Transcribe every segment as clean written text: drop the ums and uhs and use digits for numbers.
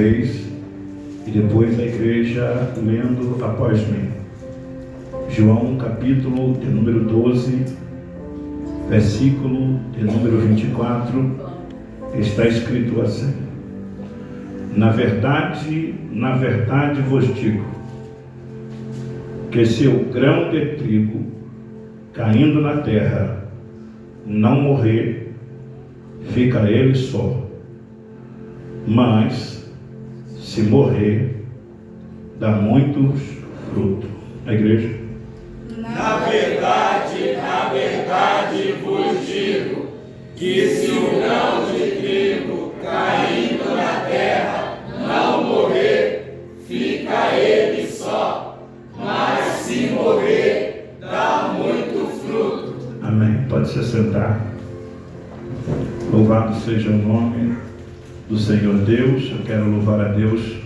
vez e depois a igreja lendo após mim. João capítulo de número 12, versículo de número 24, está escrito assim: na verdade vos digo, que se o grão de trigo caindo na terra não morrer, fica ele só, mas se morrer, dá muitos frutos. A igreja: na verdade vos digo, que se o grão de trigo caindo na terra não morrer, fica ele só, mas se morrer, dá muito fruto. Amém. Pode se sentar. Louvado seja o nome do Senhor Deus. Eu quero louvar a Deus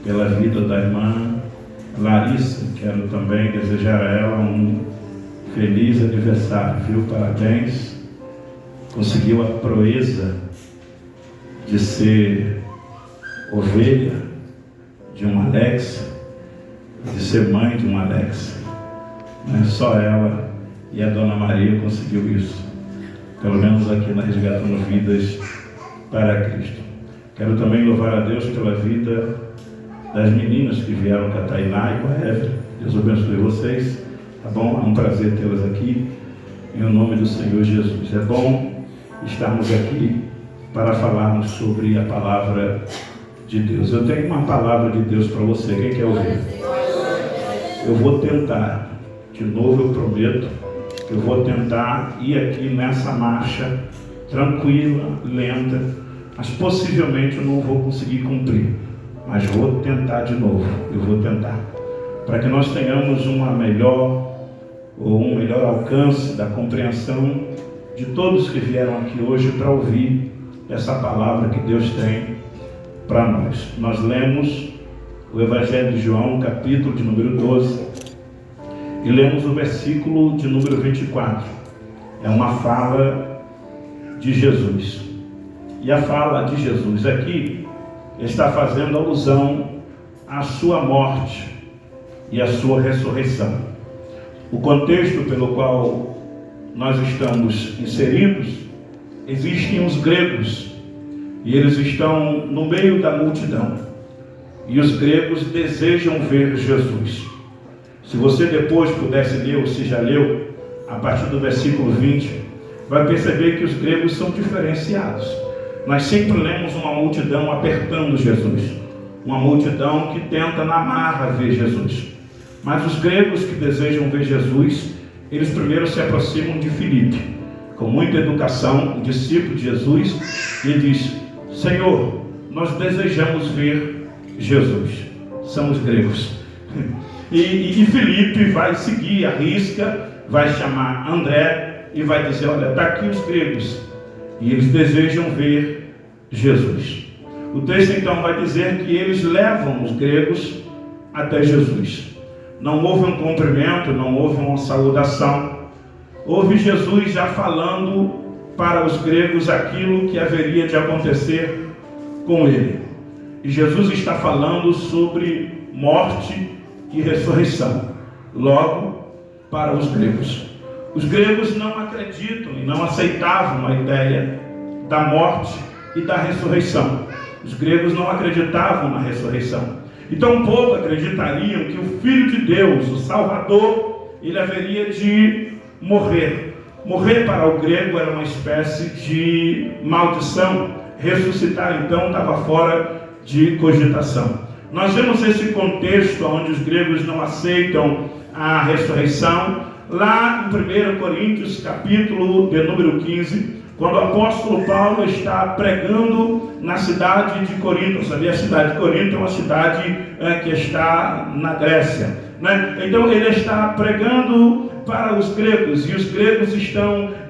pela vida da irmã Larissa. Quero também desejar a ela um feliz aniversário, viu? Parabéns. Conseguiu a proeza de ser ovelha de um Alex, de ser mãe de um Alex. Não é só ela e a Dona Maria conseguiu isso. Pelo menos aqui na Resgatando Vidas para Cristo. Quero também louvar a Deus pela vida das meninas que vieram com a Tainá e com a Evelyn. Deus abençoe vocês. Tá bom? É um prazer tê-las aqui. Em nome do Senhor Jesus. É bom estarmos aqui para falarmos sobre a palavra de Deus. Eu tenho uma palavra de Deus para você. Quem quer ouvir? Eu vou tentar. De novo eu prometo. Eu vou tentar ir aqui nessa marcha tranquila, lenta, mas possivelmente eu não vou conseguir cumprir. Mas vou tentar de novo. Eu vou tentar. Para que nós tenhamos um melhor alcance da compreensão de todos que vieram aqui hoje para ouvir essa palavra que Deus tem para nós. Nós lemos o Evangelho de João, capítulo de número 12, e lemos o versículo de número 24. É uma fala de Jesus. E a fala de Jesus aqui está fazendo alusão à sua morte e à sua ressurreição. O contexto pelo qual nós estamos inseridos, existem os gregos, e eles estão no meio da multidão. E os gregos desejam ver Jesus. Se você depois pudesse ler, ou se já leu, a partir do versículo 20, vai perceber que os gregos são diferenciados. Nós sempre lemos uma multidão apertando Jesus, uma multidão que tenta na marra ver Jesus. Mas os gregos que desejam ver Jesus, eles primeiro se aproximam de Filipe, com muita educação, o discípulo de Jesus, e diz: Senhor, nós desejamos ver Jesus. São os gregos. E Filipe vai seguir a risca, vai chamar André e vai dizer: olha, está aqui os gregos, e eles desejam ver Jesus. O texto então vai dizer que eles levam os gregos até Jesus. Não houve um cumprimento, não houve uma saudação. Houve Jesus já falando para os gregos aquilo que haveria de acontecer com ele. E Jesus está falando sobre morte e ressurreição. Logo, para os gregos. Os gregos não acreditam e não aceitavam a ideia da morte e da ressurreição. Os gregos não acreditavam na ressurreição. E tampouco acreditariam que o Filho de Deus, o Salvador, ele haveria de morrer. Morrer para o grego era uma espécie de maldição. Ressuscitar, então, estava fora de cogitação. Nós vemos esse contexto onde os gregos não aceitam a ressurreição, lá em 1 Coríntios, capítulo de número 15, quando o apóstolo Paulo está pregando na cidade de Corinto. Sabia? A cidade de Corinto é uma cidade que está na Grécia, né? Então ele está pregando para os gregos, e os gregos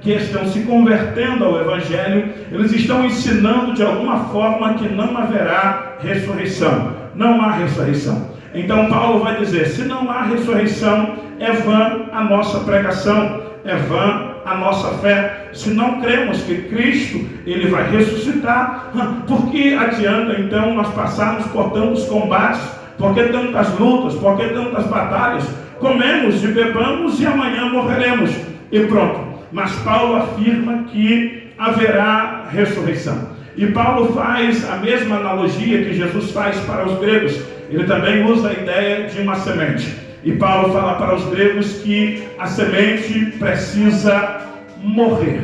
que estão se convertendo ao Evangelho, eles estão ensinando de alguma forma que não haverá ressurreição. Não há ressurreição. Então Paulo vai dizer: se não há ressurreição, é vã a nossa pregação, é vã a nossa fé se não cremos que Cristo, Ele vai ressuscitar? Por que adianta então nós passarmos por tantos combates? Por que tantas lutas? Por que tantas batalhas? Comemos e bebamos e amanhã morreremos. E pronto. Mas Paulo afirma que haverá ressurreição. E Paulo faz a mesma analogia que Jesus faz para os gregos. Ele também usa a ideia de uma semente. E Paulo fala para os gregos que a semente precisa morrer.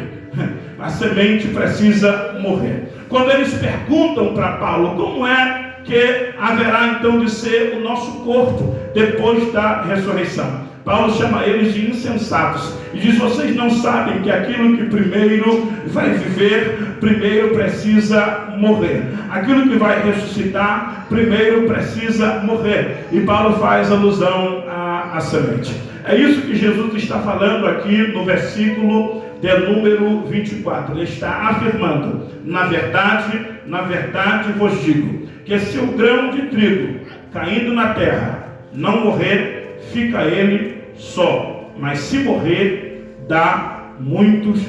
A semente precisa morrer. Quando eles perguntam para Paulo como é que haverá então de ser o nosso corpo depois da ressurreição, Paulo chama eles de insensatos e diz: vocês não sabem que aquilo que primeiro vai viver, primeiro precisa morrer. Aquilo que vai ressuscitar, primeiro precisa morrer. E Paulo faz alusão à semente. É isso que Jesus está falando aqui no versículo de número 24. Ele está afirmando: na verdade vos digo, que se o grão de trigo caindo na terra não morrer, fica ele só, mas se morrer, dá muitos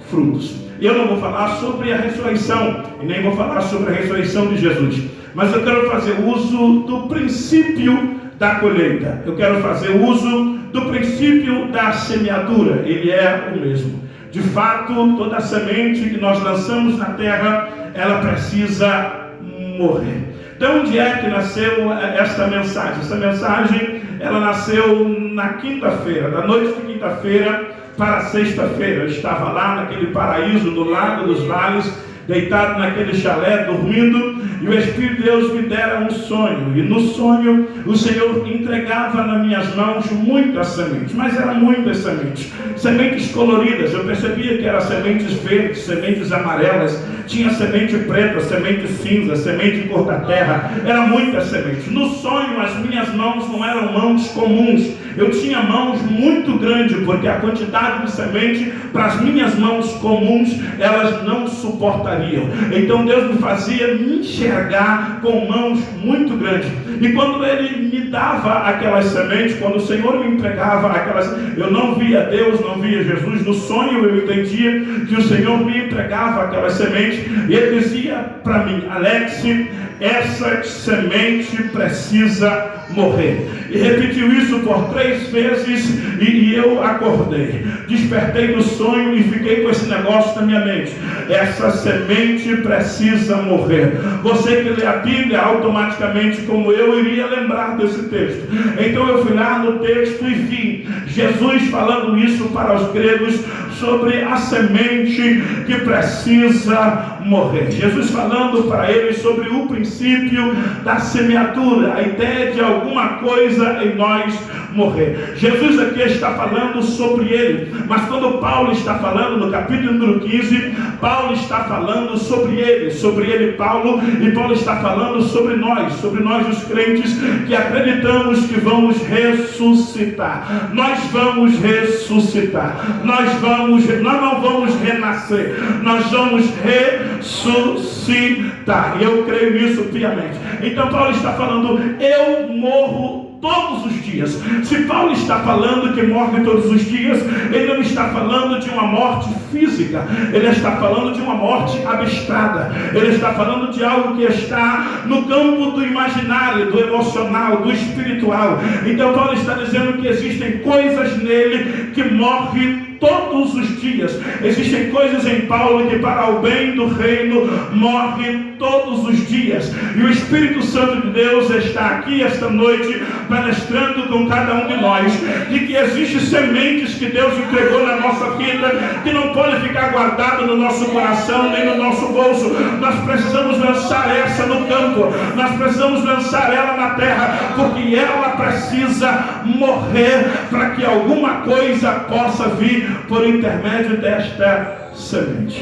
frutos. Eu não vou falar sobre a ressurreição, e nem vou falar sobre a ressurreição de Jesus, mas eu quero fazer uso do princípio da colheita. Eu quero fazer uso do princípio da semeadura. Ele é o mesmo. De fato, toda semente que nós lançamos na terra, ela precisa morrer. Então, onde é que nasceu esta mensagem? Essa mensagem, ela nasceu na quinta-feira, da noite de quinta-feira para sexta-feira. Eu estava lá naquele paraíso do Lago dos Vales, deitado naquele chalé, dormindo, e o Espírito de Deus me dera um sonho. E no sonho, o Senhor entregava nas minhas mãos muitas sementes, mas eram muitas sementes, sementes coloridas. Eu percebia que eram sementes verdes, sementes amarelas, tinha semente preta, semente cinza, semente cor da terra, eram muitas sementes. No sonho, as minhas mãos não eram mãos comuns, eu tinha mãos muito grandes, porque a quantidade de semente para as minhas mãos comuns, elas não suportariam. Então Deus me fazia me enxergar com mãos muito grandes. E quando Ele me dava aquelas sementes, quando o Senhor me entregava aquelas, eu não via Deus, não via Jesus. No sonho eu entendia que o Senhor me entregava aquelas sementes, e Ele dizia para mim: Alex, essa semente precisa morrer. E repetiu isso por 3 vezes, e eu acordei, despertei do sonho e fiquei com esse negócio na minha mente: essa semente precisa morrer. Você que lê a Bíblia, automaticamente, como eu, iria lembrar desse texto. Então eu fui lá no texto e vi Jesus falando isso para os gregos sobre a semente que precisa morrer. Jesus falando para eles sobre o princípio da semeadura, a ideia de alguma coisa em nós morrer. Jesus aqui está falando sobre ele, mas quando Paulo está falando no capítulo número 15, Paulo está falando sobre ele Paulo, e Paulo está falando sobre nós os crentes que acreditamos que vamos ressuscitar. Nós vamos ressuscitar. Nós não vamos renascer, nós vamos ressuscitar. E eu creio nisso piamente. Então Paulo está falando: eu morro todos os dias. Se Paulo está falando que morre todos os dias, ele não está falando de uma morte física, ele está falando de uma morte abstrata, ele está falando de algo que está no campo do imaginário, do emocional, do espiritual. Então Paulo está dizendo que existem coisas nele que morrem todos os dias. Existem coisas em Paulo que para o bem do reino morre todos os dias. E o Espírito Santo de Deus está aqui esta noite palestrando com cada um de nós de que existem sementes que Deus entregou na nossa vida que não pode ficar guardado no nosso coração nem no nosso bolso. Nós precisamos lançar essa no campo, nós precisamos lançar ela na terra, porque ela precisa morrer para que alguma coisa possa vir por intermédio desta semente.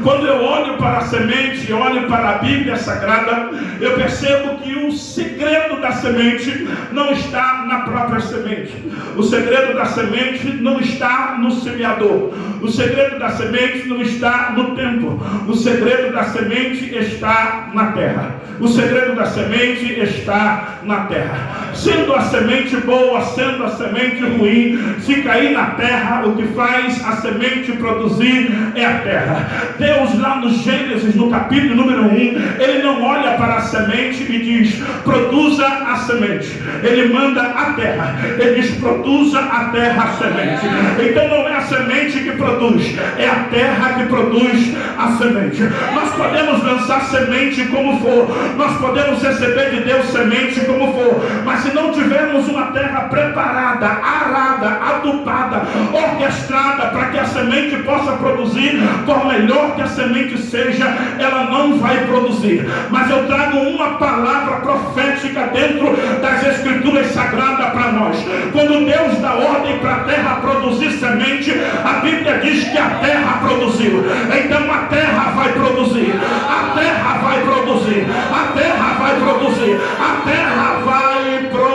Quando eu olho para a semente, olho para a Bíblia Sagrada, eu percebo que o segredo da semente não está na própria semente. O segredo da semente não está no semeador. O segredo da semente não está no tempo. O segredo da semente está na terra. O segredo da semente está na terra. Sendo a semente boa, sendo a semente ruim, se cair na terra, o que faz a semente produzir é a terra. Deus lá no Gênesis, no capítulo número 1, Ele não olha para a semente e diz, produza a semente. Ele manda a terra. Ele diz, produza a terra a semente. Então não é a semente que produz, é a terra que produz a semente. Nós podemos lançar semente como for, nós podemos receber de Deus semente como for, mas se não tivermos uma terra preparada, arada, adubada, orquestrada para que a semente possa produzir, por melhor que a semente seja, ela não vai produzir. Mas eu trago uma palavra profética dentro das Escrituras Sagradas para nós. Quando Deus dá ordem para a terra produzir semente, a Bíblia diz que a terra produziu. Então a terra vai produzir, a terra vai produzir, a terra vai produzir, a terra vai produzir.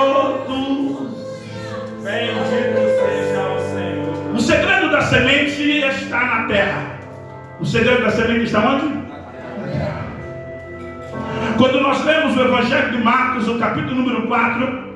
Bendito seja o Senhor. O segredo da semente está na terra. O segredo da semente está onde? Quando nós lemos o Evangelho de Marcos, o capítulo número 4,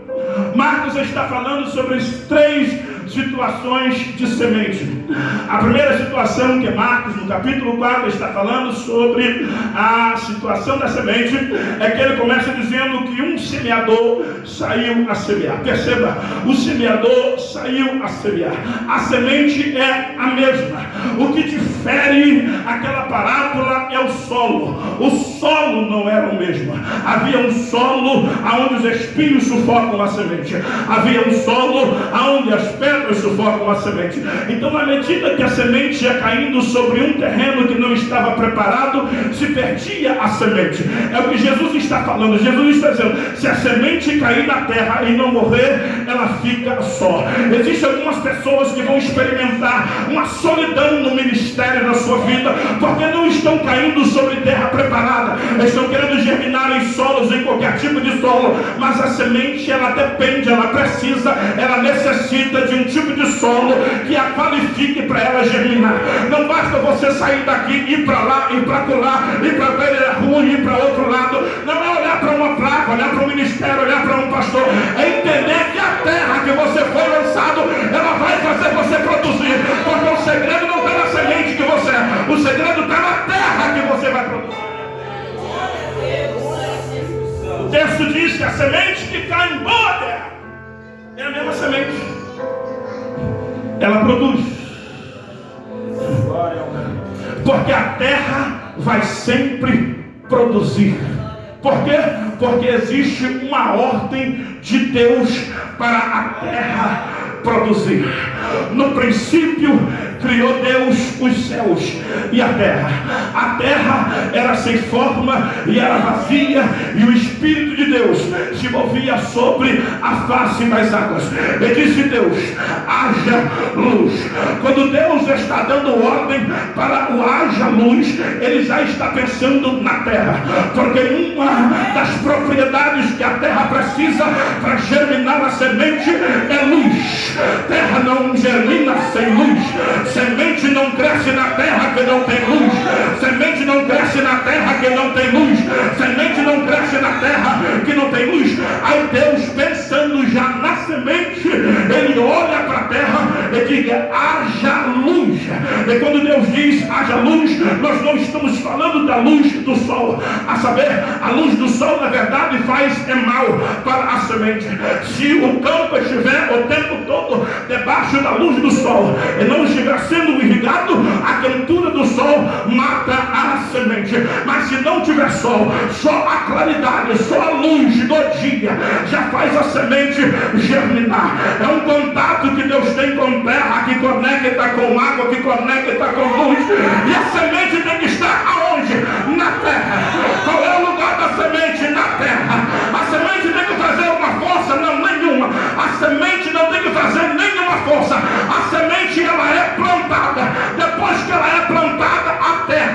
Marcos está falando sobre as 3 situações de semente. A primeira situação que Marcos, no capítulo 4, está falando sobre a situação da semente, é que ele começa dizendo que um semeador saiu a semear. Perceba, o semeador saiu a semear. A semente é a mesma. O que difere aquela parábola é o solo. O solo não era o mesmo. Havia um solo onde os espinhos sufocam a semente. Havia um solo onde as pedras sufocam a semente. Então, na medida que a semente ia caindo sobre um terreno que não estava preparado, se perdia a semente. É o que Jesus está falando. Jesus está dizendo, se a semente cair na terra e não morrer, ela fica só. Existem algumas pessoas que vão experimentar uma solidão no ministério da sua vida, porque não estão caindo sobre terra preparada. Estão querendo germinar em solos, em qualquer tipo de solo, mas a semente, ela depende, ela precisa, ela necessita de um tipo de solo que a qualifique para ela germinar. Não basta você sair daqui, ir para lá, ir para lá, ir para a beira da rua, ir para outro lado. Não é olhar para uma placa, olhar para um ministério, olhar para um pastor. É entender que a terra que você foi lançado, ela vai fazer você produzir. Porque o segredo não está na semente que você é, o segredo está na terra que você vai produzir. O texto diz que a semente que cai em boa terra é a mesma semente. Ela produz. Porque a terra vai sempre produzir. Por quê? Porque existe uma ordem de Deus para a terra produzir. No princípio criou Deus os céus e a terra. A terra era sem forma e era vazia, e o Espírito de Deus se movia sobre a face das águas. E disse Deus, haja luz. Quando Deus está dando ordem para o haja luz, Ele já está pensando na terra. Porque uma das propriedades que a terra precisa para germinar a semente é luz. Terra não germina sem luz. Semente não cresce na terra que não tem luz. Semente não cresce na terra que não tem luz. Semente não cresce na terra que não tem luz. Aí Deus, pensando já na semente, Ele olha para a terra e diz, haja luz. E quando Deus diz haja luz, nós não estamos falando da luz do sol. A saber, a luz do sol na verdade faz mal para a semente. Se o campo estiver o tempo todo debaixo da luz do sol e não estiver sendo irrigado, a quentura do sol mata a semente. Mas se não tiver sol, só a claridade, só a luz do dia já faz a semente germinar. É um contato que Deus tem com terra, que conecta com água, que conecta com luz. E a semente tem que estar aonde? Na terra. Qual é o lugar da semente? Na terra. A semente tem que fazer uma força? Não, nenhuma. A semente não tem que fazer nenhuma força. A semente, ela é plantada. Depois que ela é plantada, a terra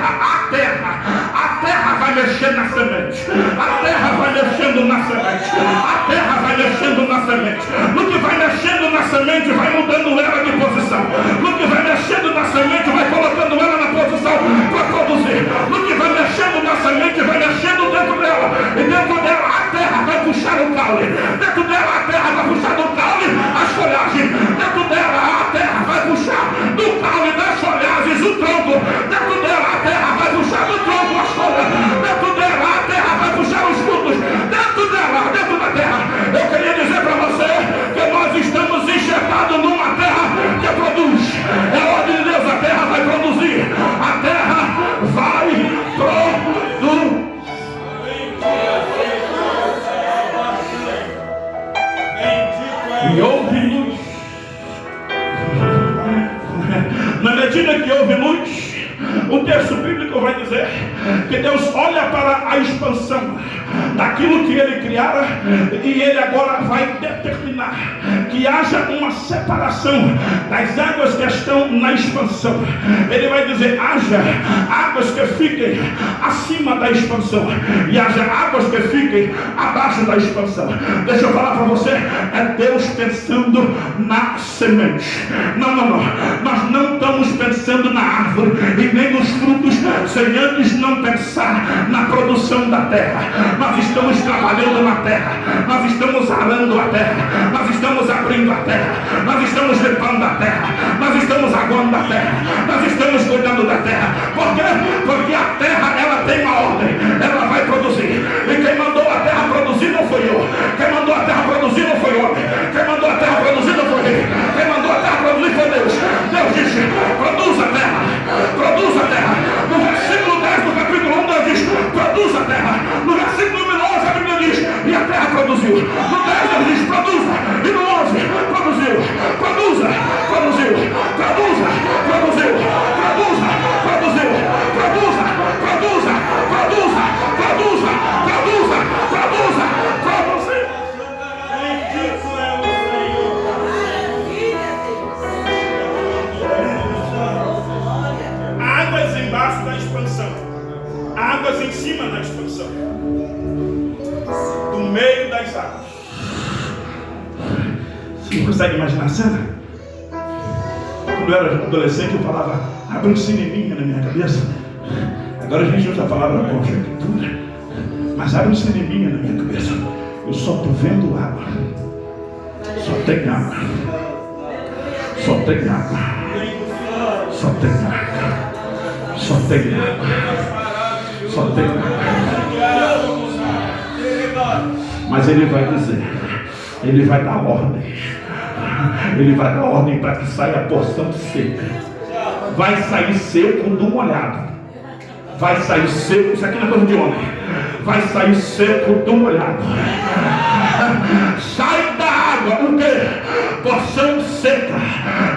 caule. Dentro dela a terra vai puxar do caule as folhagens. Dentro dela a terra vai puxar do caule das folhagens o tronco. Dentro dela a terra vai puxar do tronco as folhas. Dentro dela a terra vai puxar os frutos. Dentro dela, dentro da terra. Eu queria dizer para você que nós estamos enxertados numa terra que produz. É a ordem de Deus, a terra vai produzir. A terra vai produzir. E houve luz. Na medida que houve luz, o texto bíblico vai dizer que Deus olha para a expansão daquilo que Ele criara e Ele agora vai determinar que haja uma separação das águas que estão na expansão. Ele vai dizer: haja águas que fiquem acima da expansão e haja águas que fiquem abaixo da expansão. Deixa eu falar para você, é Deus pensando na semente. Não. Nós não estamos pensando na árvore e nem nos frutos sem antes não pensar na produção da terra. Nós estamos trabalhando na terra, nós estamos arando a terra, nós estamos abrindo a terra, nós estamos limpando a terra, nós estamos aguando a terra, nós estamos cuidando da terra. Por quê? Porque a terra, ela tem uma ordem, ela vai produzir. E quem mandou a terra produzir não foi eu. Quem mandou a terra produzir não foi homem. Quem mandou a terra produzir não foi ele. Quem mandou a terra produzir foi Deus. Deus disse: produz a terra, produz a terra. No versículo 10 do capítulo 1 Deus diz: produz a terra. No versículo 11 a Bíblia diz: e a terra produziu. No 10 Deus diz: produza. E no 11 produziu. Produza, produziu. Produza, produziu. Produza, produziu. Produza, produza, produza, produza, produza, produza, produziu. Bendito é o Senhor. Águas embaixo da expansão, águas em cima da expansão, do meio das águas. Você não consegue imaginar a cena? Quando eu era adolescente eu falava: abre um cineminha na minha cabeça. Agora a gente usa a palavra conjectura, mas abre um cineminha na minha cabeça. Eu só estou vendo água. Só tem água. Só tem água. Só tem água. Só tem água. Só tem água. Mas Ele vai dizer, Ele vai dar ordem. Ele vai dar ordem para que saia a porção seca. Vai sair seco do molhado. Vai sair seco. Isso aqui não é coisa de homem. Vai sair seco do molhado. Sai da água o quê? Porção seca.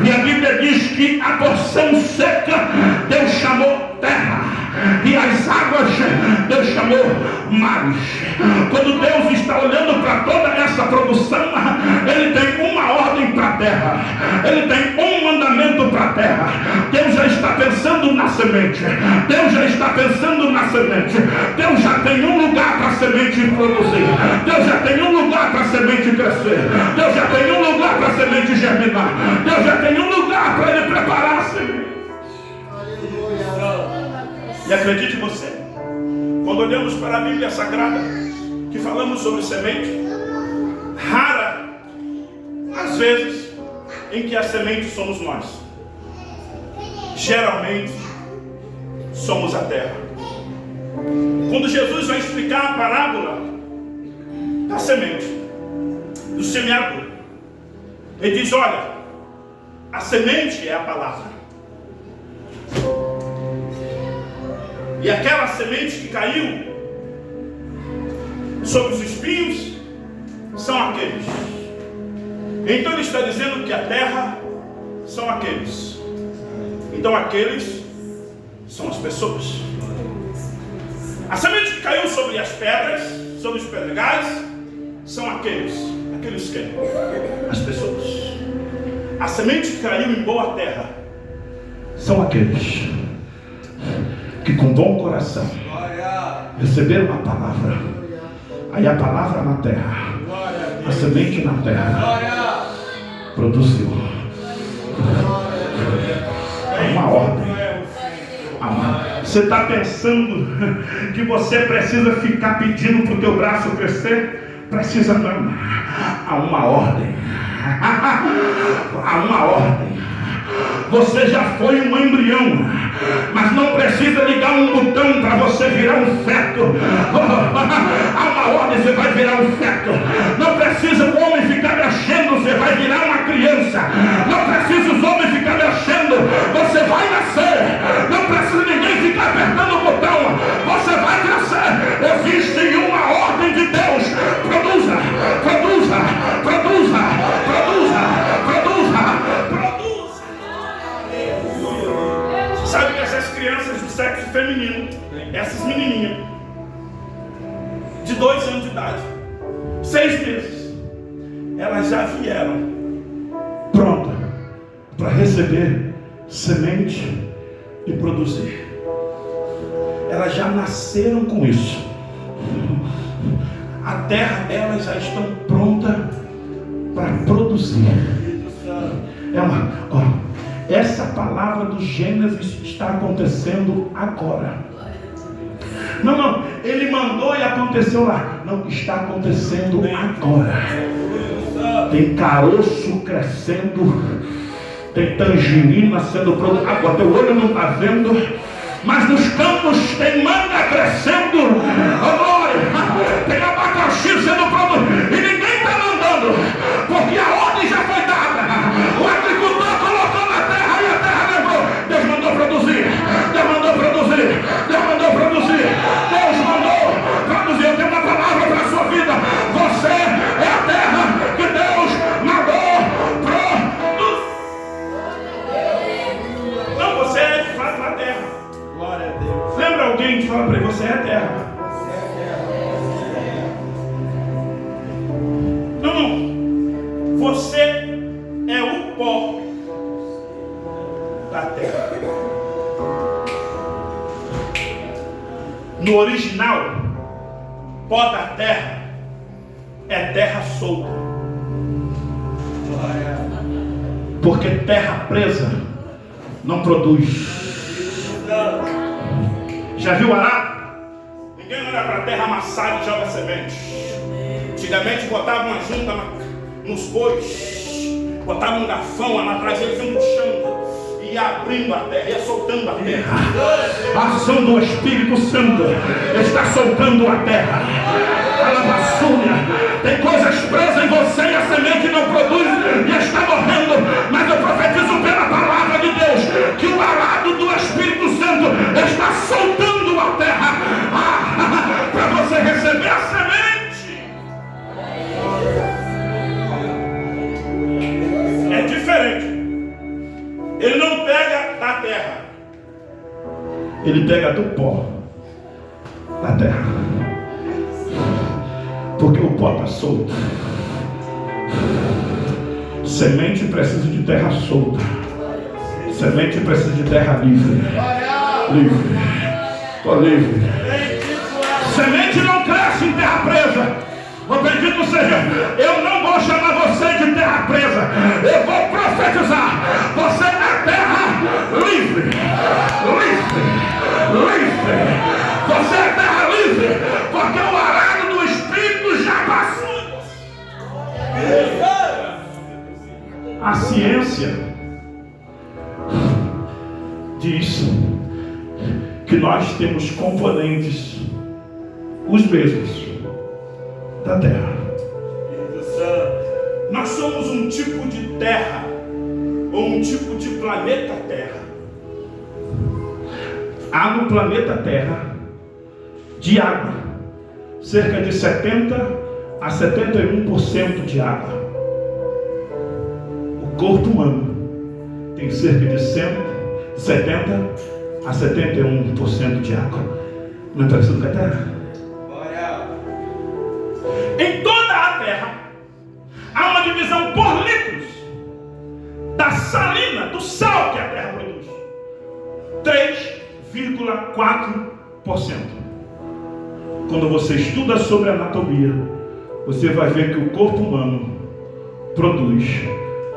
E a Bíblia diz que a porção seca Deus chamou terra, e as águas Deus chamou mares. Quando Deus está olhando para toda essa produção, Ele tem uma ordem para a terra, Ele tem um mandamento para a terra. Deus já está pensando na semente, Deus já está pensando na semente. Deus já tem um lugar para a semente produzir, Deus já tem um lugar para a semente crescer, Deus já tem um lugar para a semente germinar, Deus já tem um lugar para Ele preparar a semente. E acredite você, quando olhamos para a Bíblia Sagrada, que falamos sobre semente, rara as vezes em que a semente somos nós. Geralmente somos a terra. Quando Jesus vai explicar a parábola da semente, do semeador, Ele diz: olha, a semente é a palavra. E aquela semente que caiu sobre os espinhos são aqueles. Então ele está dizendo que a terra são aqueles. Então aqueles são as pessoas. A semente que caiu sobre as pedras, sobre os pedregais, são aqueles. Aqueles quem? As pessoas. A semente que caiu em boa terra são aqueles que com bom coração receberam a palavra. Aí a palavra na terra, a semente na terra, produziu uma ordem. Você está pensando que você precisa ficar pedindo para o teu braço crescer? precisa não. Há uma ordem. Há uma ordem. Você já foi um embrião, mas não precisa ligar um botão para você virar um feto. Há uma ordem, você vai virar um feto. Não precisa o homem ficar mexendo, você vai virar uma criança. Não precisa os homens ficar mexendo, você vai nascer. Não precisa ninguém ficar apertando o botão, você vai crescer. Existe uma ordem de Deus. Produza, produza, produza, produza, produza, produza. Sabe que essas crianças do sexo feminino, essas menininhas, de 2 anos de idade, 6 meses, elas já vieram prontas para receber semente e produzir. Elas já nasceram com isso. A terra delas já estão pronta para produzir. Essa palavra do Gênesis está acontecendo agora. Não, ele mandou e aconteceu lá. Não, está acontecendo agora. Tem caroço crescendo, tem tangerina sendo produzida. Agora teu olho não está vendo, mas nos campos tem manga crescendo. Oh, glória! Tem abacaxi sendo produzido. E ninguém está mandando, porque a ordem já foi dada. O agricultor colocou na terra e a terra levou. Deus mandou produzir. Deus mandou produzir. Deus mandou produzir. Deus mandou produzir. Eu tenho uma palavra para a sua vida. Você é a terra que Deus mandou produzir. Não, você é de fato a terra. Glória a Deus. Lembra alguém que fala para ele, você é a terra. Não. Você é o pó da terra. No original, pó da terra é terra solta. Porque terra presa não produz. Já viu arado? Ninguém olha para a terra amassada e joga semente. Antigamente botava uma junta nos bois, botava um garfão lá atrás, eles iam puxando, ia abrindo a terra, ia soltando a terra. A ação do Espírito Santo está soltando a terra. A lavassúria, tem coisas presas em você e a semente não produz e está morrendo, mas eu profetizo pela palavra de Deus que o arado do Espírito Santo está soltando a terra para você receber a semente. É diferente. Ele não pega da terra, ele pega do pó da terra, porque o pó está solto. Semente precisa de terra solta. Semente precisa de terra livre. Livre. Estou livre. Semente não cresce em terra presa. O bendito seja, eu não vou chamar você de terra presa, eu vou profetizar. Você é terra livre, livre, livre. Você é terra livre, porque o arado do Espírito já passou. A ciência diz que nós temos componentes os mesmos da terra. Nós somos um tipo de terra, ou um tipo de planeta Terra. Há no planeta Terra de água cerca de 70 a 71% de água. O corpo humano tem cerca de 70 a 71% de água. Não é parecido com a terra? Em toda a terra há uma divisão por litros da salina, do sal que a terra produz. 3,4%. Quando você estuda sobre anatomia, você vai ver que o corpo humano produz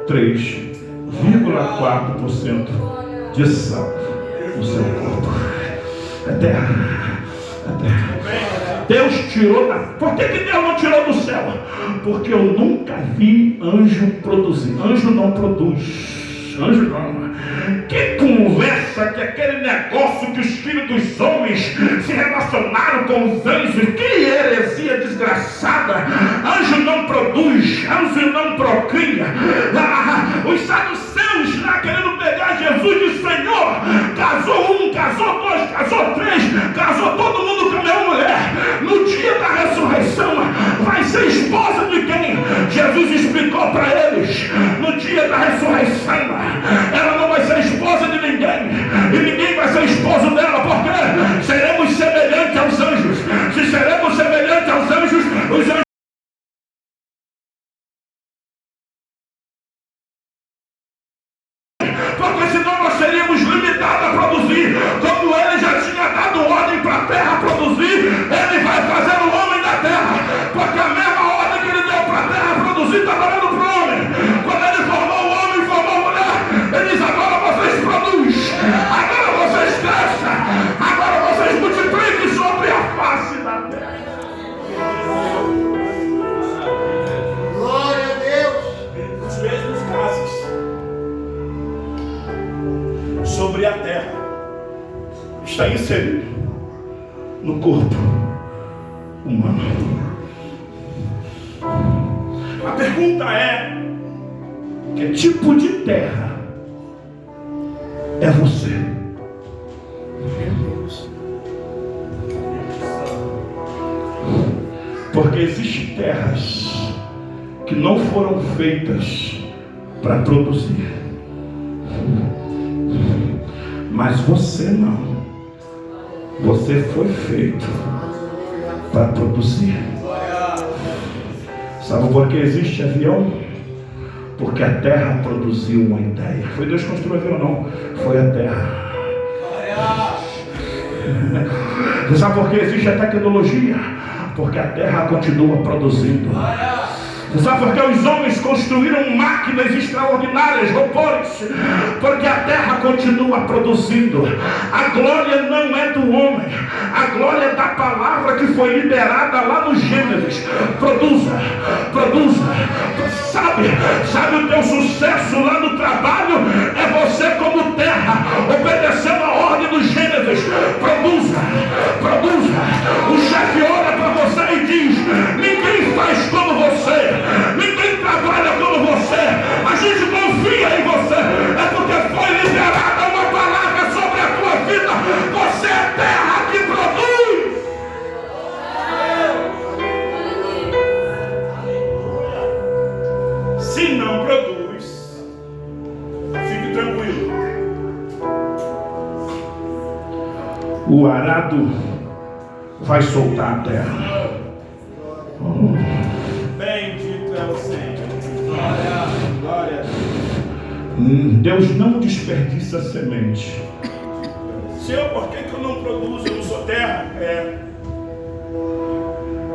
3,4% de sal no seu corpo. É terra. É terra. Deus tirou da... Por que Deus não tirou do céu? Porque eu nunca vi anjo produzir. Anjo não produz. Anjo não. Que conversa, que aquele negócio que os filhos dos homens se relacionaram com os anjos. Que heresia desgraçada. Anjo não produz, anjo não procria. Os saduceus lá querendo pegar Jesus de Senhor. Casou um, casou dois, casou três, casou todo mundo com a mesma mulher. No dia da ressurreição vai ser esposa de quem? Jesus explicou para eles. No dia da ressurreição ela não vai ser esposa de ninguém, e ninguém vai ser esposo dela, porque seremos semelhantes aos anjos. Se seremos semelhantes aos anjos, os anjos porque senão nós seríamos limitados a produzir. Como ele já tinha dado ordem para a terra produzir, ele vai fazer o homem da terra, porque a mesma ordem que ele deu para a terra produzir está valendo para o homem. Quando ele formou o homem, formou a mulher, ele diz: agora vocês produzem, agora vocês cresçam, agora vocês multipliquem sobre a face da terra. Glória a Deus. Os mesmos casos sobre a terra está inserido no corpo humano. A pergunta é: que tipo de terra é você? Porque existem terras que não foram feitas para produzir. Mas você não. Você foi feito para produzir. Sabe por que existe avião? Porque a terra produziu uma ideia. Foi Deus que construiu o avião, não. Foi a terra. Você sabe por que existe a tecnologia? Porque a terra continua produzindo. Você sabe por que os homens construíram máquinas extraordinárias, robôs? Porque a terra continua produzindo. A glória não é do homem, a glória é da palavra que foi liberada lá no Gênesis. Produza, produza. Sabe o teu sucesso lá no trabalho? É você como terra, obedecendo a ordem do Gênesis. Produza, produza. O chefe olha para você e diz: ninguém faz como você. Ninguém trabalha como você. A gente confia em você. É porque foi liberada uma palavra sobre a tua vida. Você é terra que produz. Se não produz, fique tranquilo. O arado vai soltar a terra. Bendito é o Senhor. Glória a Deus. Deus não desperdiça semente. Senhor, por que eu não produzo? Eu não sou terra?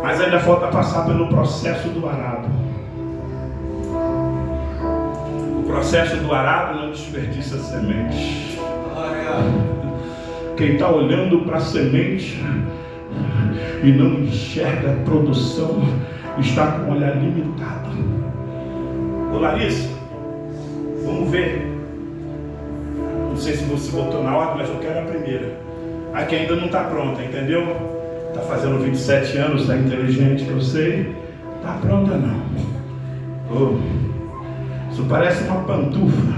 Mas ainda falta passar pelo processo do arado. O processo do arado não desperdiça semente. Quem está olhando para a semente e não enxerga a produção está com o olhar limitado. Ô Larissa, vamos ver. Não sei se você botou na ordem, mas eu quero a primeira. A que ainda não está pronta, entendeu? Está fazendo 27 anos, está inteligente, eu sei. Está pronta não. Oh, isso parece uma pantufa,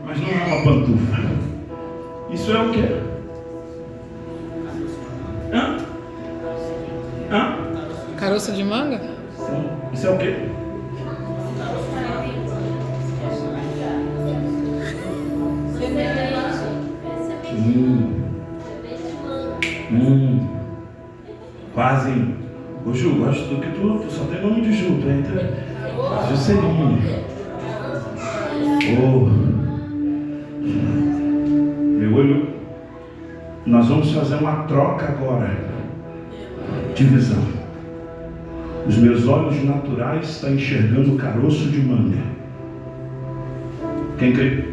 mas não é uma pantufa. Isso é o quê? Caroço de manga? Isso é o quê? Quase. Ô Ju, gosto do que tu só tem nome de Ju, tu entra. Juscelino. Meu olho. Nós vamos fazer uma troca agora de visão. Os meus olhos naturais estão enxergando o caroço de manga. Quem crê?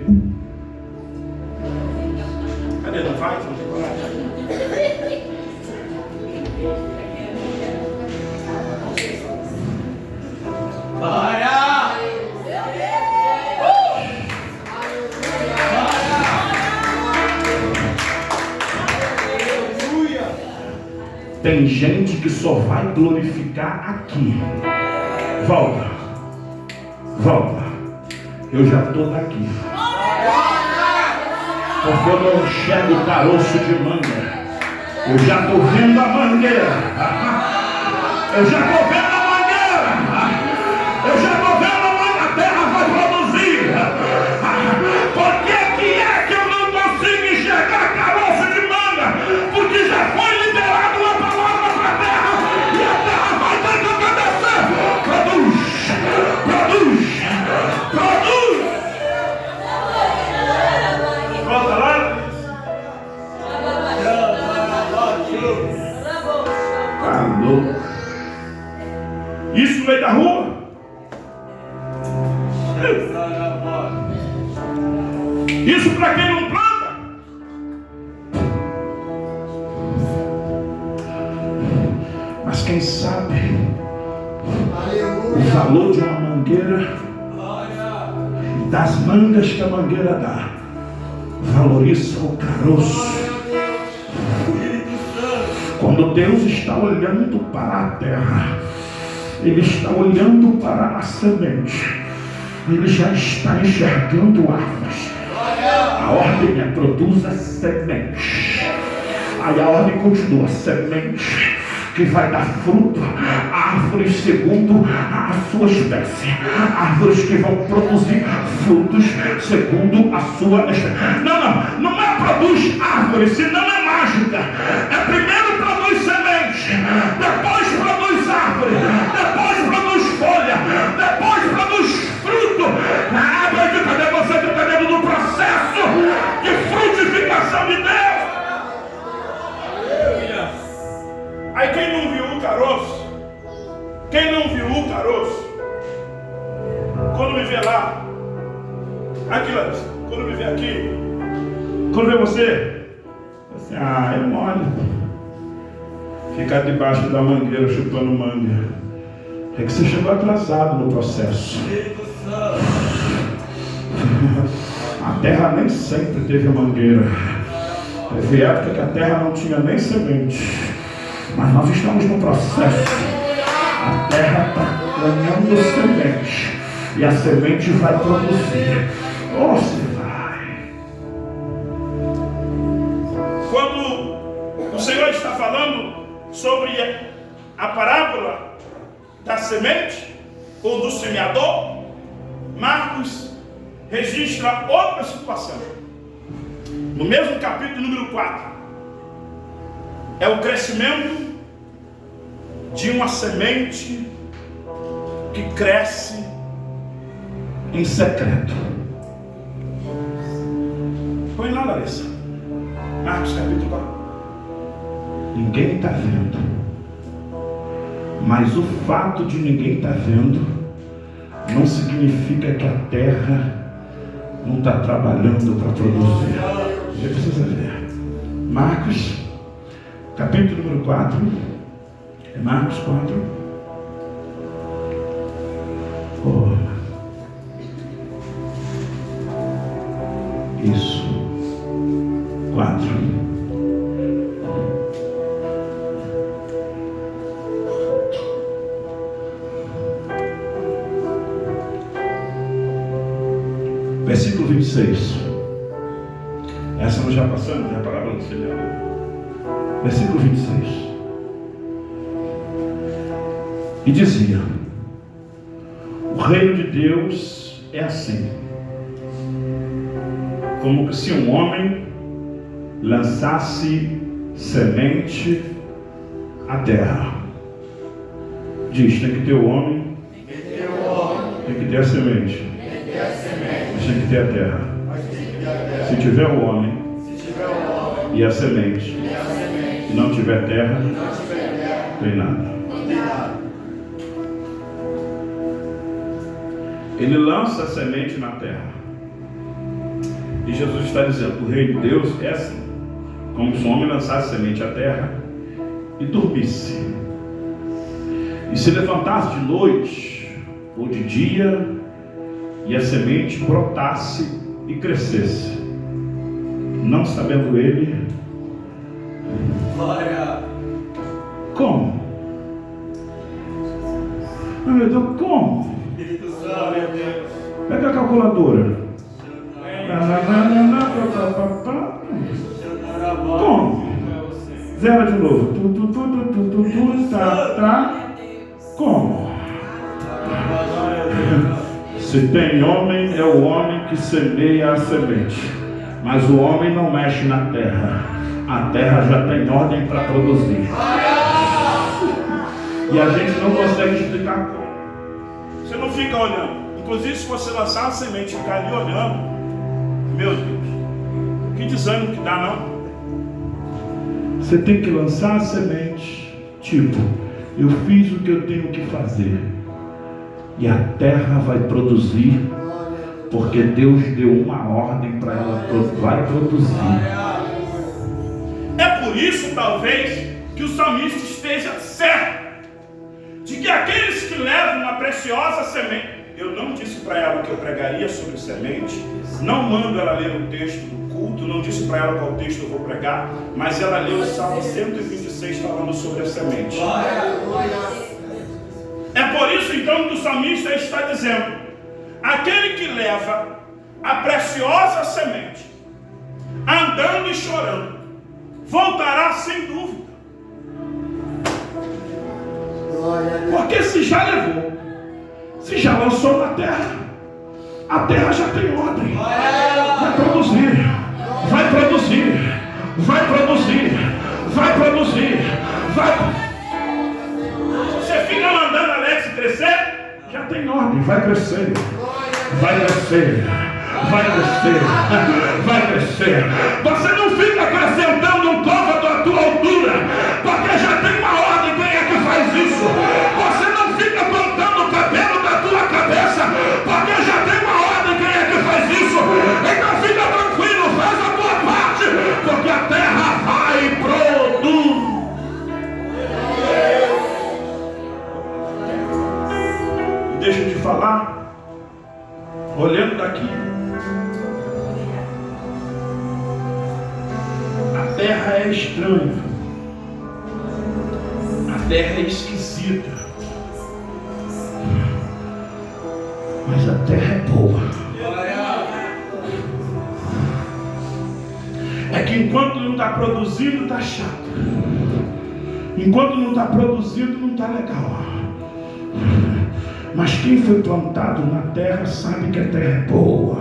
Cadê? Não vai? Não tem coragem. Tem gente que só vai glorificar aqui. Volta. Eu já estou daqui. Porque eu não enxergo o caroço de manga. Eu já estou vendo a mangueira. Eu já estou vendo a mangueira. Eu já estou vendo a mangueira. A terra vai produzir. Por que eu não consigo enxergar caroço de manga? Porque já foi liberado uma palavra para a terra. E a terra vai ter que obedecer. Produz. Volta lá. Tá louco. Isso no meio da rua. Isso para quem não planta. Mas quem sabe o valor de uma mangueira e das mangas que a mangueira dá, valoriza o caroço. Quando Deus está olhando para a terra, Ele está olhando para a semente. Ele já está enxergando árvores. A ordem é produza semente. Aí a ordem continua, semente que vai dar fruto, árvores segundo a sua espécie, árvores que vão produzir frutos segundo a sua espécie. Não é produz árvores, senão é mágica. É primeiro produz semente, depois produz árvore, depois produz folha, depois produz fruto. Cadê você que está dentro do processo de frutificação de Deus? Aí quem não viu o caroço, quando me vê lá, aqui Larissa, quando me vê aqui, quando vê você, assim, é mole. Ficar debaixo da mangueira chupando manga. É que você chegou atrasado no processo. A terra nem sempre teve mangueira. Teve época que a terra não tinha nem semente. Mas nós estamos no processo. A terra está ganhando semente. E a semente vai produzir. Você vai. Quando o Senhor está falando sobre a parábola da semente ou do semeador, Marcos registra outra situação. No mesmo capítulo número 4. É o crescimento de uma semente que cresce em secreto. Põe lá, Larissa. Marcos capítulo 4. Ninguém está vendo. Mas o fato de ninguém estar vendo não significa que a terra não está trabalhando para produzir. Você precisa ver. Marcos capítulo número 4, é Marcos 4. Isso. 4. Versículo 26. Essa nós já passamos, já a palavra do Senhor. Versículo 26. E dizia: o reino de Deus é assim, como se um homem lançasse semente à terra. Diz, tem que ter o homem, tem que ter a semente, mas tem que ter a terra. Se tiver o homem e a semente, se não tiver terra, não tem nada. Ele lança a semente na terra. E Jesus está dizendo: o reino de Deus é assim, como se um homem lançasse semente à terra e dormisse. E se levantasse de noite ou de dia, e a semente brotasse e crescesse, não sabendo ele Ah, meu Deus, como? Pega a calculadora. Como? Zero de novo. Tá. Como? Se tem homem, é o homem que semeia a semente. Mas o homem não mexe na terra. A terra já tem ordem para produzir. E a gente não consegue explicar como. Você não fica olhando. Inclusive, se você lançar uma semente e ficar ali olhando, meu Deus, que desânimo que dá, não? Você tem que lançar a semente, tipo, eu fiz o que eu tenho que fazer. E a terra vai produzir, porque Deus deu uma ordem para ela, vai produzir. É por isso, talvez, que o salmista esteja certo de que aqueles que levam uma preciosa semente, eu não disse para ela que eu pregaria sobre semente, não mando ela ler o texto do culto, não disse para ela qual texto eu vou pregar, mas ela leu o Salmo 126 falando sobre a semente. É por isso então que o salmista está dizendo: aquele que leva a preciosa semente, andando e chorando, voltará sem dúvida. Porque se já levou, se já lançou na terra, a terra já tem ordem. Vai produzir, vai produzir, vai produzir, vai produzir, vai. Você fica mandando Alex crescer, já tem ordem, vai crescer, vai crescer, vai crescer, vai crescer. Você não fica acrescentando um côvado à tua altura, porque já tem uma ordem. Quem é que faz isso? Você não fica plantando o cabelo da tua cabeça, porque já tem uma ordem. Quem é que faz isso? Então fica tranquilo, faz a tua parte, porque a terra vai produzir. Deixa eu te falar, olhando daqui, a terra é estranha, a terra é esquisita, mas a terra é boa. É que enquanto não está produzindo, está chato. Enquanto não está produzindo, não está legal. Mas quem foi plantado na terra sabe que a terra é boa.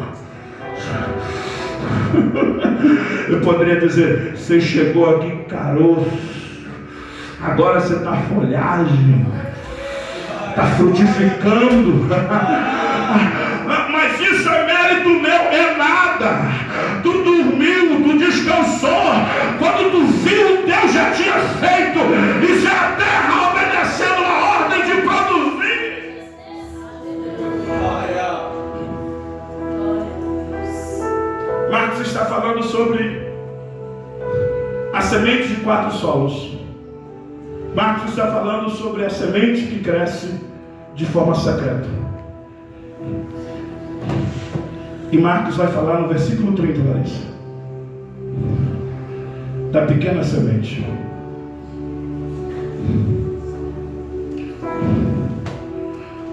Eu poderia dizer: você chegou aqui caroço, agora você está folhagem, está frutificando. Mas isso é mérito meu, é nada. Tu dormiu, tu descansou. Quando tu viu, Deus já tinha feito. Isso é a terra obedecendo a ordem de produzir. Marcos está falando sobre a semente de 4 solos. Marcos está falando sobre a semente que cresce de forma secreta. E Marcos vai falar no versículo 30, Larissa, da pequena semente.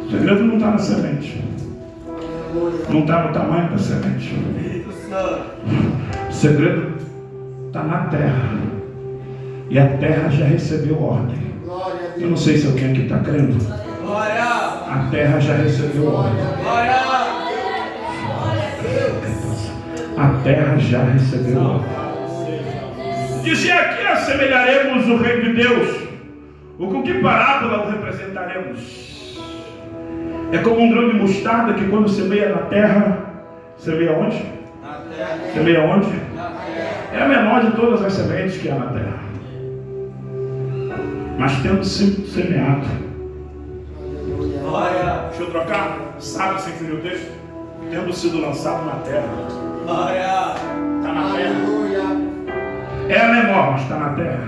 O segredo não está na semente, não está no tamanho da semente. O segredo está na terra. E a terra já recebeu ordem. Eu não sei se alguém aqui está crendo. A terra já recebeu ordem. A terra já recebeu ordem. Dizia: aqui assemelharemos o reino de Deus. Com que parábola o representaremos? É como um grão de mostarda que, quando semeia na terra, semeia onde? Na terra. Semeia onde? Na terra. É a menor de todas as sementes que há na terra. Mas tendo sido semeado. Deixa eu trocar. Sabe sem frio o texto? Tendo sido lançado na terra. Está na terra. É a menor, mas está na terra.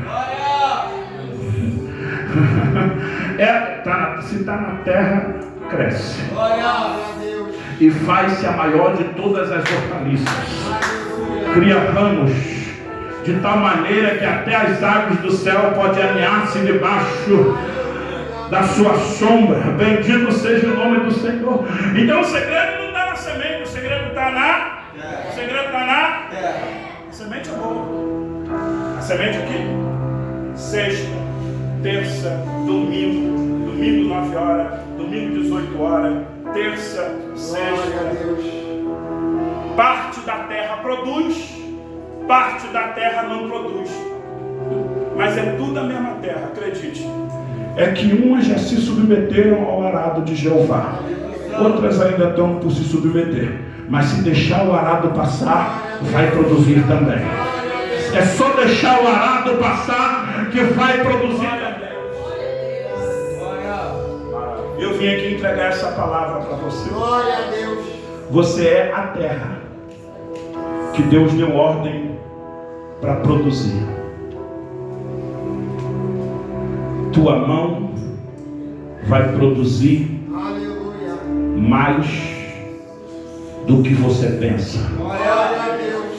Se está na terra, cresce. E faz-se a maior de todas as hortaliças. Cria ramos de tal maneira que até as águas do céu podem aninhar-se debaixo. da sua sombra. Bendito seja o nome do Senhor. Então o segredo não está na semente, o segredo está na... O segredo está na... A semente é boa. A semente aqui, sexta, terça, domingo, domingo 9 horas, domingo 18 horas, terça, sexta. Parte da terra produz, parte da terra não produz. Mas é tudo a mesma terra, acredite. É que umas já se submeteram ao arado de Jeová, outras ainda estão por se submeter. Mas se deixar o arado passar, vai produzir também. É só deixar o arado passar que vai produzir também. Eu vim aqui entregar essa palavra para você. Glória a Deus. Você é a terra que Deus deu ordem para produzir. Tua mão vai produzir mais do que você pensa.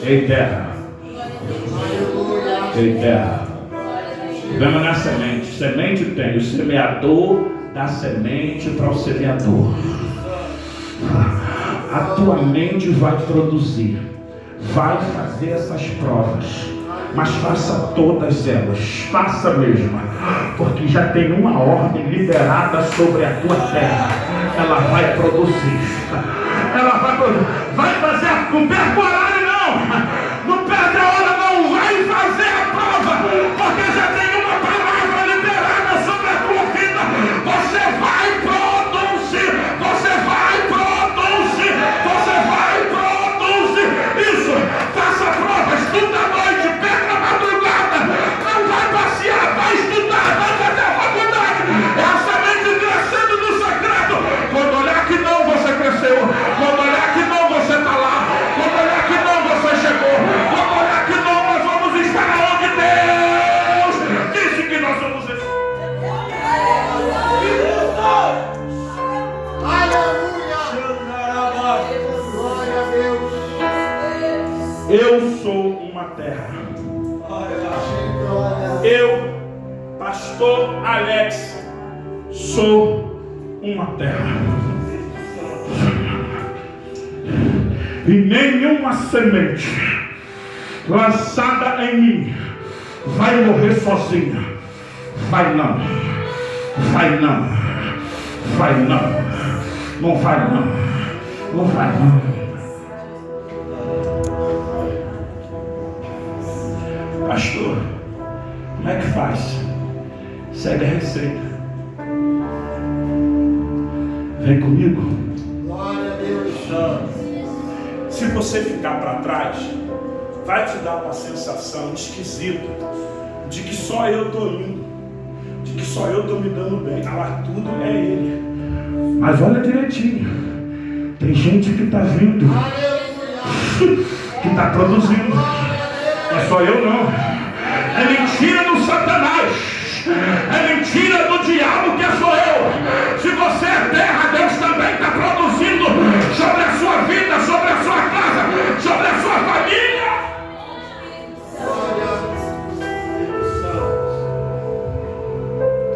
Ei terra, ei terra, vamos na semente. Semente tem, o semeador dá semente para o semeador. A tua mente vai produzir, vai fazer essas provas, mas faça todas elas, faça mesmo, porque já tem uma ordem liberada sobre a tua terra. Ela vai produzir, ela vai produzir, vai fazer, não perde horário não perde a hora não, vai fazer a prova, porque já tem uma palavra liberada sobre a tua vida. Você vai produzir, você vai produzir, você vai produzir. Isso, faça prova, estuda à noite, pega a madrugada, não vai passear, vai estudar, vai fazer a faculdade. É a semente crescendo no secreto. Quando olhar que não, você cresceu. Quando olhar que não, você está lá. Quando olhar que não, você chegou. Quando olhar que não, nós vamos estar onde Deus disse que nós vamos estar. Glória a Deus. Eu sou uma terra. Eu, pastor Alex, sou uma terra. E nenhuma semente lançada em mim vai morrer sozinha. Vai não. Vai não. Vai não. Não vai não. Não vai não. Pastor, como é que faz? Segue a receita. Vem comigo. Glória a Deus. Se você ficar para trás, vai te dar uma sensação esquisita de que só eu estou indo, de que só eu estou me dando bem. Ah, tudo é Ele. Mas olha direitinho, tem gente que está vindo, que está produzindo. Não é só eu não. É mentira do Satanás, é mentira do diabo que sou eu. Se você é terra, Deus também está produzindo sobre a sua vida, sobre a sua casa, sobre a sua família.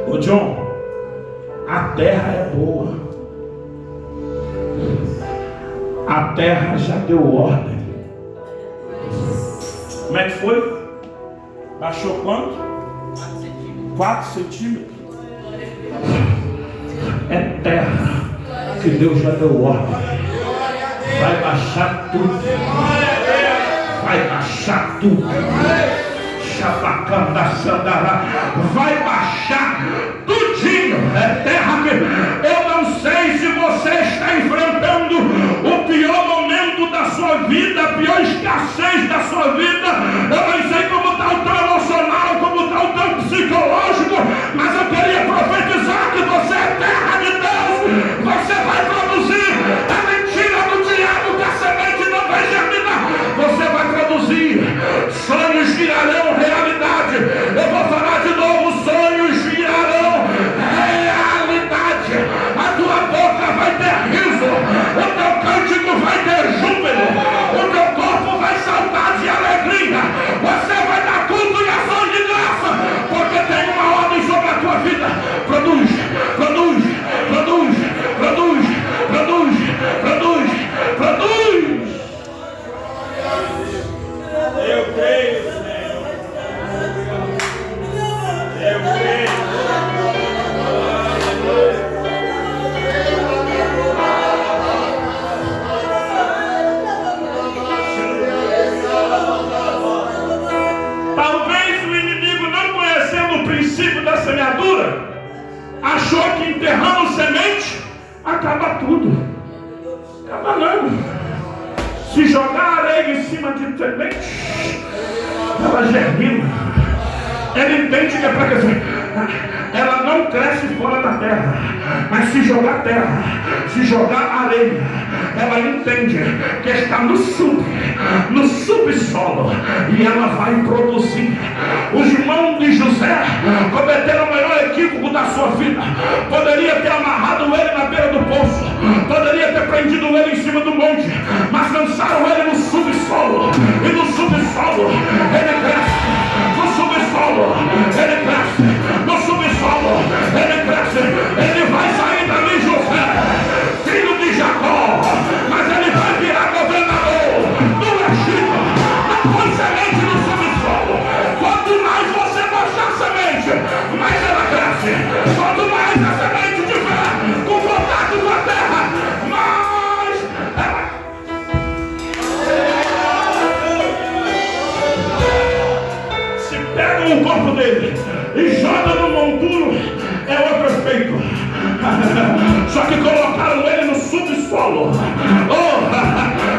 Ô John, a terra é boa. A terra já deu ordem. Como é que foi? Baixou quanto? 4 centímetros. É terra que Deus já deu ordem. Vai baixar tudo. Vai baixar tudo. Chabacanda Sandará. Vai baixar tudinho. É terra que eu não sei se você está enfrentando o pior momento da sua vida, a pior escassez da sua vida. Eu não sei como está o teu emocional, como está o teu psicológico, mas eu queria profetizar que você é terra de Deus. Você vai produzir. É mentira do diabo que a semente não vai germinar. Você vai produzir. Sonhos virarão realidade. Eu vou falar de novo, sonhos virarão realidade. acaba tudo. Acaba não. Se jogar areia em cima de semente, ela germina. Ele entende que é para crescer. Ela não cresce fora da terra, mas se jogar terra, se jogar areia, ela entende que está no subsolo, e ela vai produzir. Os irmãos de José cometeram o maior equívoco da sua vida. Poderia ter amarrado ele na beira do poço, poderia ter prendido ele em cima do monte, mas lançaram ele no subsolo, e no subsolo ele cresce. No subsolo ele cresce. No subsolo ele cresce. Ele vai sair dali, José, filho de Jacó, mas ele vai virar governador do Egito. Não põe semente no subsolo. Quanto mais você mostrar semente, mais ela cresce. Quanto mais a semente tiver com contato com a terra, mais ela. Se pega o corpo dele e joga no monturo, é outro efeito. Só que colocaram ele no subsolo.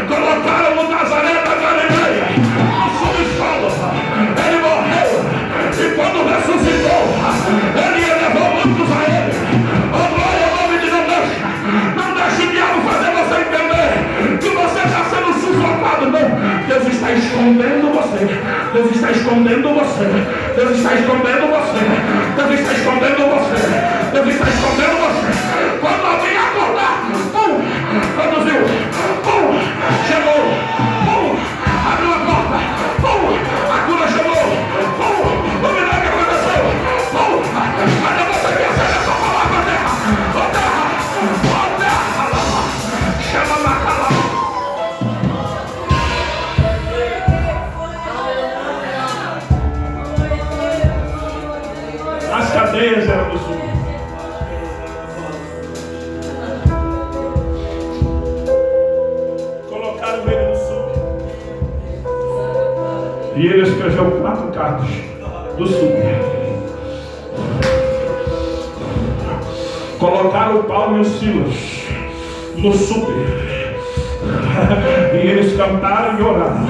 Colocaram o Nazaré da Galileia no subsolo. Ele morreu, e quando ressuscitou, ele elevou muitos a ele. Glória ao nome de Deus. Não deixe o diabo fazer você entender que você está sendo sufocado. Não, Deus está escondendo você. Deus está escondendo você. Deus está escondendo você. Deus está escondendo você. Deus está escondendo você. Quando alguém acordar, produziu, chegou, abriu a porta, a cura chegou, o milagre aconteceu, mas você quer saber só falar com a terra, chama na calada. As cadeias eram do sul. Colocaram ele no sul. E ele escreveu 4 cartas do sul. Colocaram o Paulo e o Silas no sul. E eles cantaram e oraram.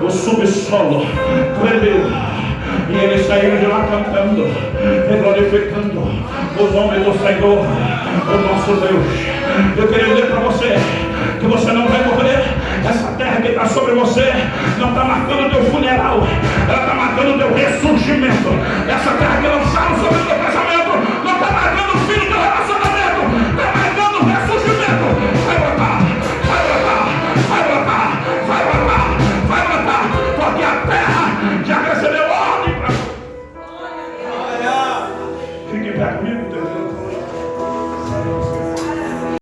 O subsolo tremeu. E eles saíram de lá cantando e glorificando o nome do Senhor, o nosso Deus. Eu queria dizer para você que você não vai morrer. Essa terra que está sobre você não está marcando o teu funeral, ela está marcando o teu ressurgimento. Essa terra